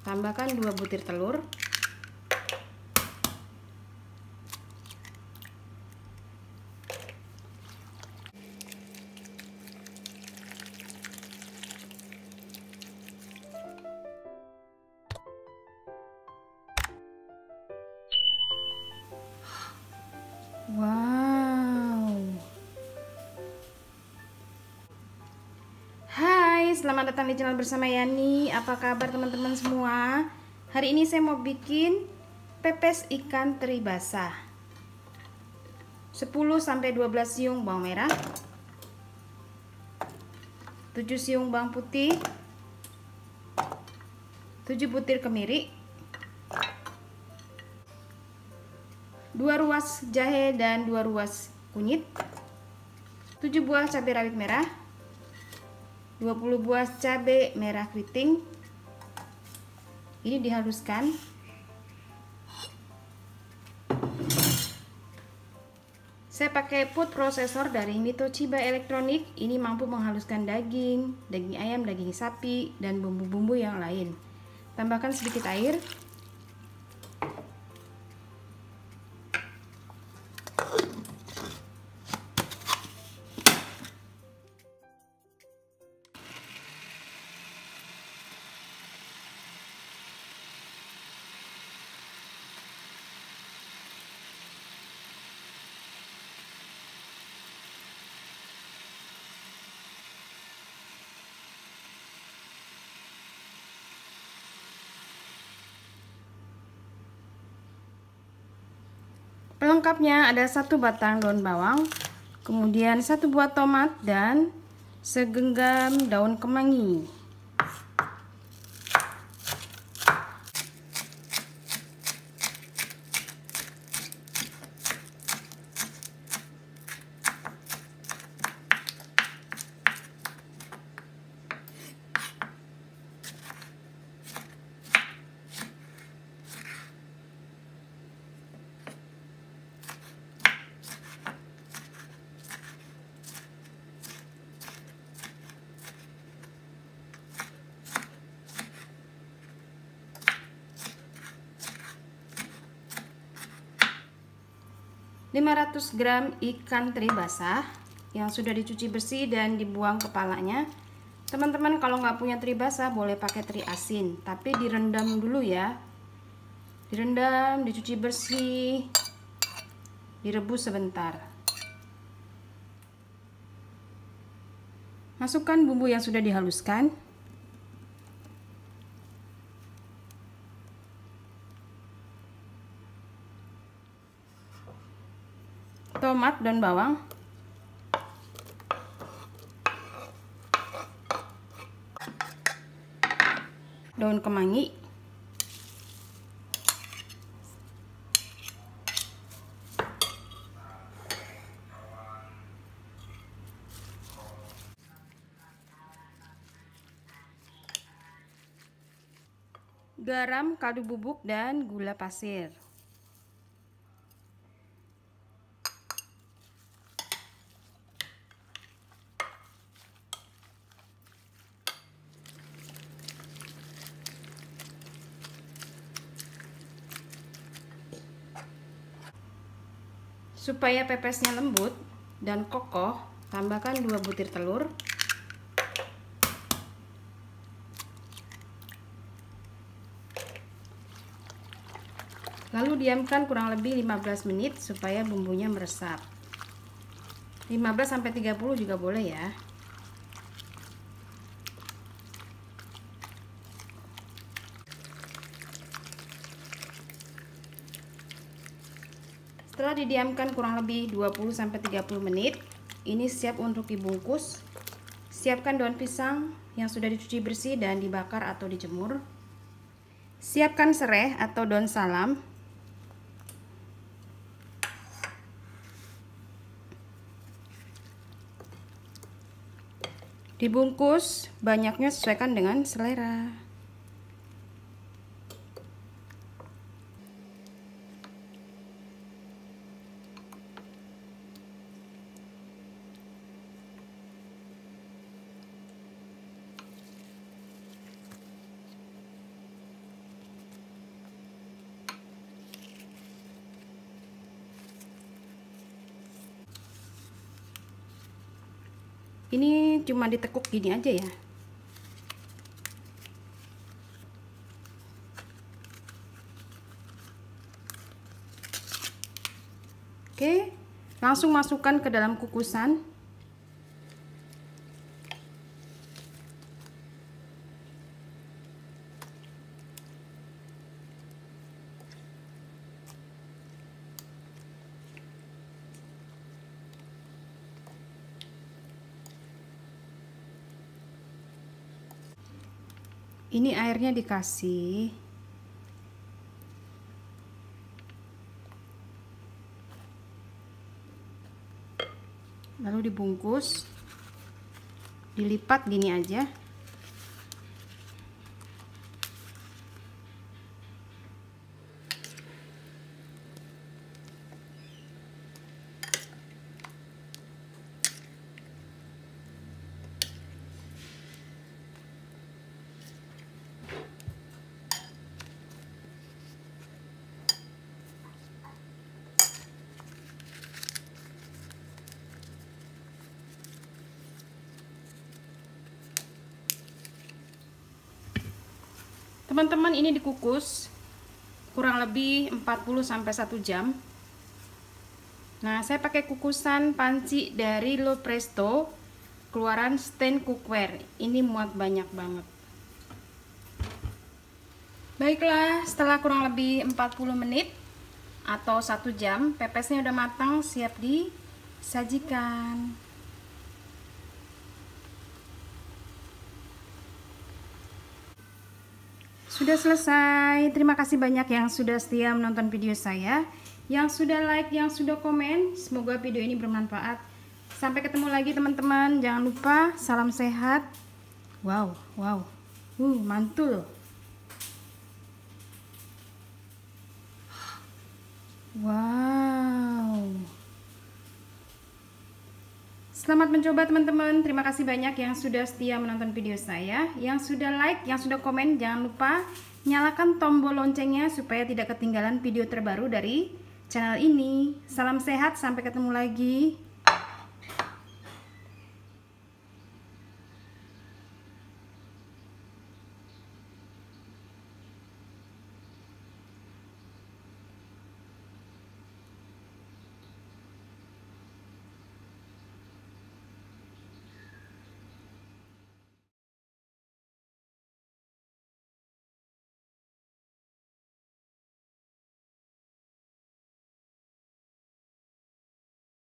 Tambahkan 2 butir telur. Wow. Hai, selamat datang di channel bersama Yani. Apa kabar teman-teman semua? Hari ini saya mau bikin pepes ikan teri basah. 10-12 siung bawang merah, 7 siung bawang putih, 7 butir kemiri, 2 ruas jahe dan 2 ruas kunyit, 7 buah cabai rawit merah, 20 buah cabai merah keriting. Ini dihaluskan. Saya pakai food processor dari Toshiba Elektronik. Ini mampu menghaluskan daging ayam, daging sapi, dan bumbu-bumbu yang lain. Tambahkan sedikit air. Pelengkapnya ada 1 batang daun bawang, kemudian 1 buah tomat dan segenggam daun kemangi. (500 gram ikan teri basah yang sudah dicuci bersih dan dibuang kepalanya. Teman-teman kalau nggak punya teri basah boleh pakai teri asin, tapi direndam dulu ya. Direndam, dicuci bersih, direbus sebentar. Masukkan bumbu yang sudah dihaluskan. Tomat dan bawang, daun kemangi, garam, kaldu bubuk, dan gula pasir. Supaya pepesnya lembut dan kokoh, tambahkan 2 butir telur. Lalu diamkan kurang lebih 15 menit supaya bumbunya meresap. 15-30 juga boleh ya. Setelah didiamkan kurang lebih 20-30 menit, ini siap untuk dibungkus. Siapkan daun pisang yang sudah dicuci bersih dan dibakar atau dijemur. Siapkan serai atau daun salam. Dibungkus, banyaknya sesuaikan dengan selera. Ini cuma ditekuk gini aja ya. Oke, langsung masukkan ke dalam kukusan. Ini airnya dikasih. Lalu dibungkus. Dilipat gini aja. Teman-teman, ini dikukus kurang lebih 40-1 jam. Nah, saya pakai kukusan panci dari Lopresto keluaran Stain Cookware. Ini muat banyak banget. Baiklah, setelah kurang lebih 40 menit atau 1 jam, pepesnya udah matang, siap disajikan. Sudah selesai. Terima kasih banyak yang sudah setia menonton video saya, yang sudah like, yang sudah komen. Semoga video ini bermanfaat. Sampai ketemu lagi teman-teman. Jangan lupa salam sehat. Wow, mantul. Wow. Selamat mencoba teman-teman. Terima kasih banyak yang sudah setia menonton video saya, yang sudah like, yang sudah komen. Jangan lupa nyalakan tombol loncengnya supaya tidak ketinggalan video terbaru dari channel ini. Salam sehat, sampai ketemu lagi.